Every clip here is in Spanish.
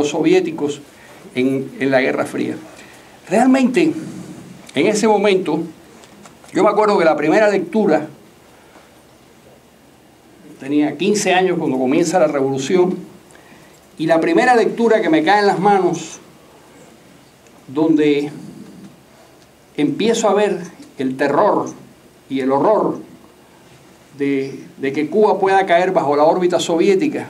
los soviéticos en la Guerra Fría. Realmente, en ese momento, yo me acuerdo que la primera lectura, tenía 15 años cuando comienza la revolución, y la primera lectura que me cae en las manos, donde empiezo a ver el terror y el horror de que Cuba pueda caer bajo la órbita soviética,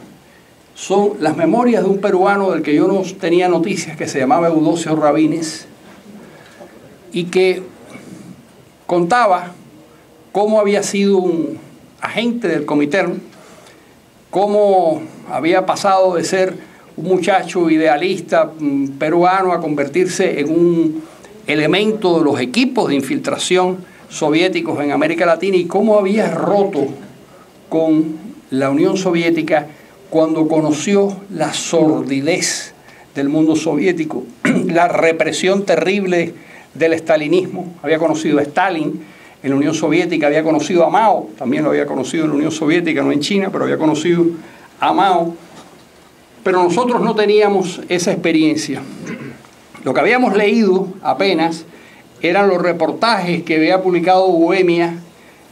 son las memorias de un peruano del que yo no tenía noticias, que se llamaba Eudosio Rabines, y que contaba cómo había sido un agente del Comintern, cómo había pasado de ser un muchacho idealista peruano a convertirse en un elemento de los equipos de infiltración soviéticos en América Latina, y cómo había roto con la Unión Soviética cuando conoció la sordidez del mundo soviético, la represión terrible del estalinismo. Había conocido a Stalin en la Unión Soviética, había conocido a Mao, también lo había conocido en la Unión Soviética, no en China, pero había conocido a Mao. Pero nosotros no teníamos esa experiencia. Lo que habíamos leído apenas eran los reportajes que había publicado Bohemia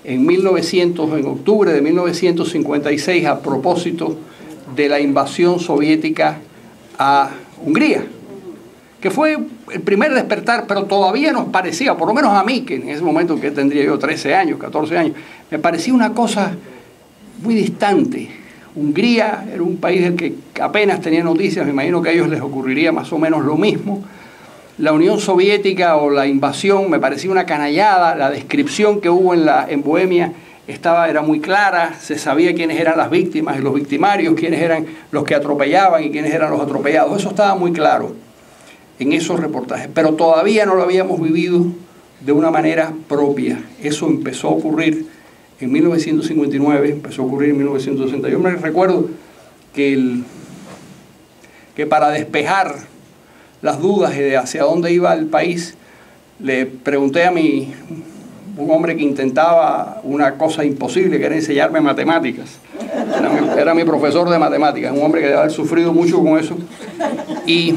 en octubre de 1956 a propósito de la invasión soviética a Hungría, que fue el primer despertar, pero todavía nos parecía, por lo menos a mí, que en ese momento que tendría yo 13 años, 14 años, me parecía una cosa muy distante. Hungría era un país del que apenas tenía noticias, me imagino que a ellos les ocurriría más o menos lo mismo. La Unión Soviética o la invasión me parecía una canallada, la descripción que hubo en Bohemia era muy clara, se sabía quiénes eran las víctimas y los victimarios, quiénes eran los que atropellaban y quiénes eran los atropellados. Eso estaba muy claro en esos reportajes, pero todavía no lo habíamos vivido de una manera propia. Eso empezó a ocurrir en 1959, empezó a ocurrir en 1960. Yo me recuerdo que para despejar las dudas de hacia dónde iba el país, le pregunté a un hombre que intentaba una cosa imposible, que era enseñarme matemáticas. Era mi profesor de matemáticas, un hombre que debe haber sufrido mucho con eso. Y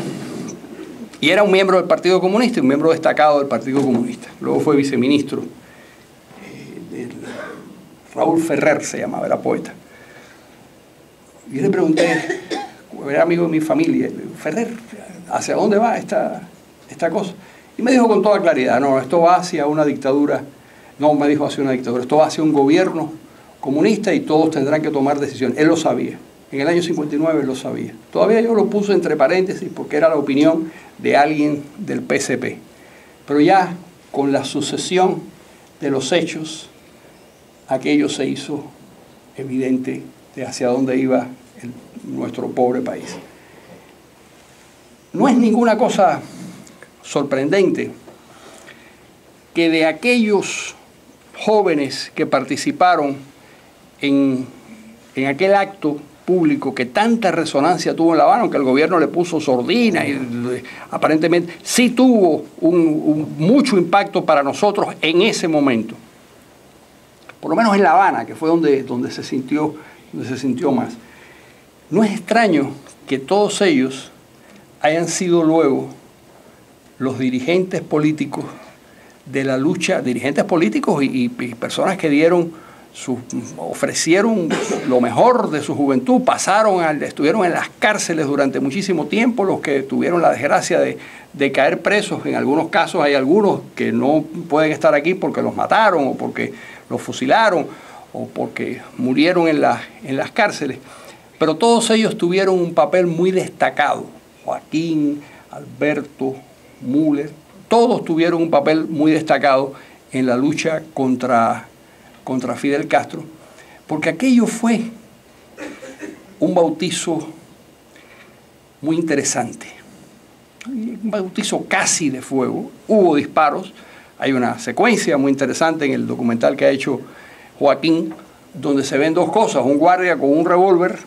era un miembro del Partido Comunista, un miembro destacado del Partido Comunista. Luego fue viceministro. Raúl Ferrer se llamaba, era poeta. Y le pregunté, era amigo de mi familia, Ferrer, ¿hacia dónde va esta cosa? Y me dijo con toda claridad, no, esto va hacia una dictadura. No, me dijo hacia una dictadura, esto va hacia un gobierno comunista y todos tendrán que tomar decisiones. Él lo sabía. En el año 59 él lo sabía. Todavía yo lo puse entre paréntesis porque era la opinión de alguien del PSP. Pero ya con la sucesión de los hechos, aquello se hizo evidente de hacia dónde iba nuestro pobre país. No es ninguna cosa sorprendente que de aquellos jóvenes que participaron en aquel acto público que tanta resonancia tuvo en La Habana, aunque el gobierno le puso sordina y aparentemente sí tuvo mucho impacto para nosotros en ese momento. Por lo menos en La Habana, que fue donde se sintió más. No es extraño que todos ellos hayan sido luego los dirigentes políticos de la lucha, dirigentes políticos y personas que ofrecieron lo mejor de su juventud, estuvieron en las cárceles durante muchísimo tiempo, los que tuvieron la desgracia de caer presos. En algunos casos hay algunos que no pueden estar aquí porque los mataron o porque los fusilaron o porque murieron en las cárceles, pero todos ellos tuvieron un papel muy destacado. Joaquín, Alberto, Müller, todos tuvieron un papel muy destacado en la lucha contra Fidel Castro, porque aquello fue un bautizo muy interesante, un bautizo casi de fuego. Hubo disparos, hay una secuencia muy interesante en el documental que ha hecho Joaquín, donde se ven dos cosas, un guardia con un revólver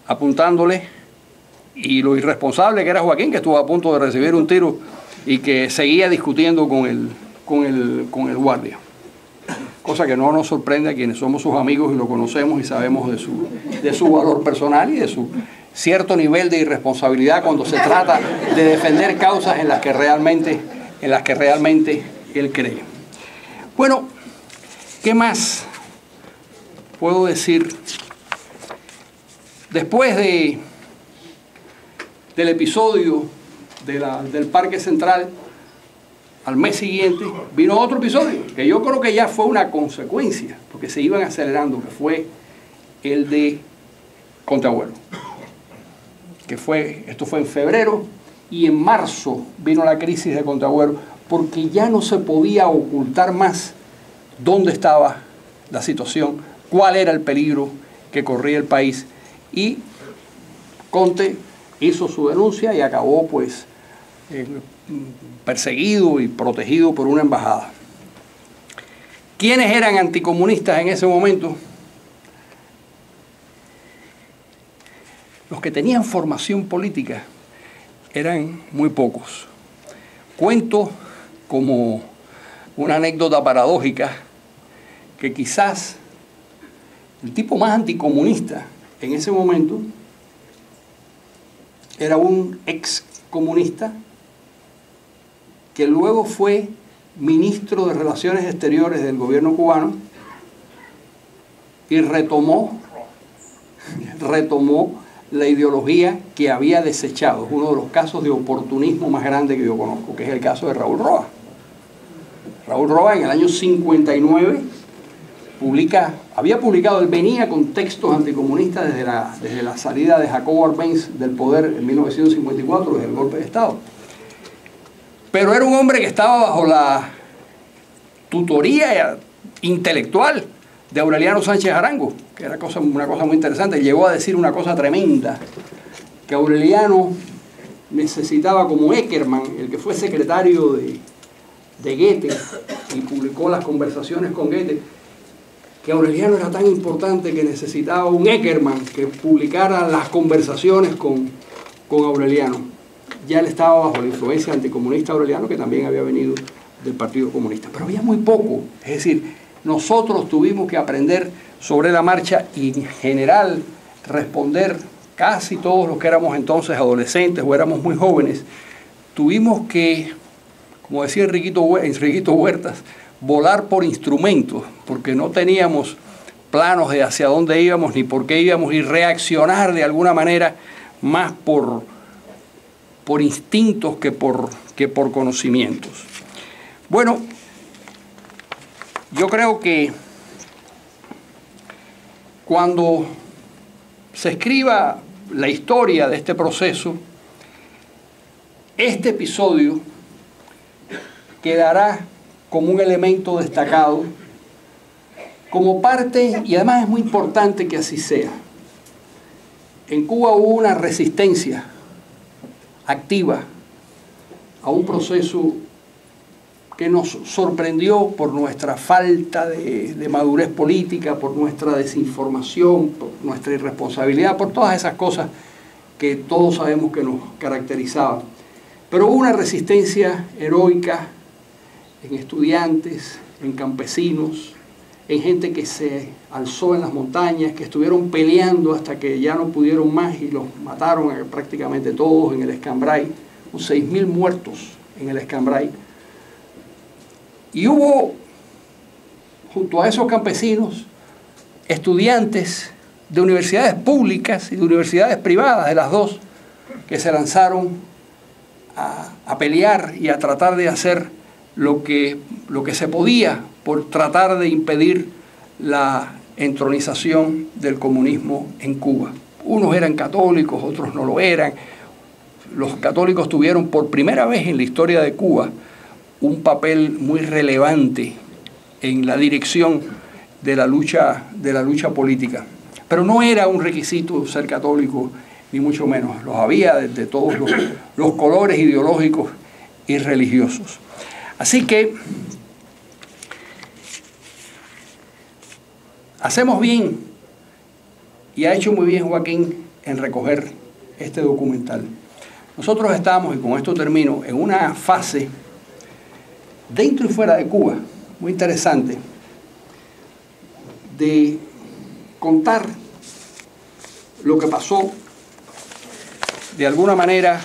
apuntándole y lo irresponsable que era Joaquín, que estuvo a punto de recibir un tiro y que seguía discutiendo con el guardia. Cosa que no nos sorprende a quienes somos sus amigos y lo conocemos y sabemos de su valor personal y cierto nivel de irresponsabilidad cuando se trata de defender causas en las que realmente él cree. Bueno, ¿qué más puedo decir? Después del episodio del Parque Central, al mes siguiente vino otro episodio, que yo creo que ya fue una consecuencia, porque se iban acelerando, que fue el de Conteagüero. Esto fue en febrero, y en marzo vino la crisis de Conteagüero, porque ya no se podía ocultar más dónde estaba la situación, cuál era el peligro que corría el país, y Conte hizo su denuncia y acabó pues perseguido y protegido por una embajada. ¿Quiénes eran anticomunistas en ese momento? Los que tenían formación política eran muy pocos. Cuento como una anécdota paradójica que quizás el tipo más anticomunista en ese momento era un ex comunista que luego fue ministro de Relaciones Exteriores del gobierno cubano y retomó la ideología que había desechado. Uno de los casos de oportunismo más grandes que yo conozco, que es el caso de Raúl Roa. Raúl Roa en el año 59 había publicado, él venía con textos anticomunistas desde la salida de Jacobo Arbenz del poder en 1954, desde el golpe de Estado. Pero era un hombre que estaba bajo la tutoría intelectual de Aureliano Sánchez Arango, que era una cosa muy interesante. Llegó a decir una cosa tremenda, que Aureliano necesitaba, como Eckermann, el que fue secretario de Goethe y publicó las conversaciones con Goethe, que Aureliano era tan importante que necesitaba un Eckermann que publicara las conversaciones con Aureliano. Ya él estaba bajo la influencia anticomunista Aureliano, que también había venido del Partido Comunista. Pero había muy poco. Es decir, nosotros tuvimos que aprender sobre la marcha y en general responder, casi todos los que éramos entonces adolescentes o éramos muy jóvenes, tuvimos que, como decía Enriquito Huertas, volar por instrumentos, porque no teníamos planos de hacia dónde íbamos ni por qué íbamos, y reaccionar de alguna manera más por instintos que por conocimientos. Bueno, yo creo que cuando se escriba la historia de este proceso, este episodio quedará como un elemento destacado, como parte, y además es muy importante que así sea. En Cuba hubo una resistencia activa a un proceso que nos sorprendió por nuestra falta de madurez política, por nuestra desinformación, por nuestra irresponsabilidad, por todas esas cosas que todos sabemos que nos caracterizaban. Pero hubo una resistencia heroica en estudiantes, en campesinos, en gente que se alzó en las montañas, que estuvieron peleando hasta que ya no pudieron más y los mataron prácticamente todos en el Escambray, con 6.000 muertos en el Escambray. Y hubo, junto a esos campesinos, estudiantes de universidades públicas y de universidades privadas, de las dos, que se lanzaron a pelear y a tratar de hacer lo que se podía por tratar de impedir la entronización del comunismo en Cuba. Unos eran católicos, otros no lo eran. Los católicos tuvieron por primera vez en la historia de Cuba un papel muy relevante en la dirección de la lucha política. Pero no era un requisito ser católico, ni mucho menos. Los había de todos los colores ideológicos y religiosos. Así que hacemos bien, y ha hecho muy bien Joaquín en recoger este documental. Nosotros estamos, y con esto termino, en una fase dentro y fuera de Cuba muy interesante de contar lo que pasó de alguna manera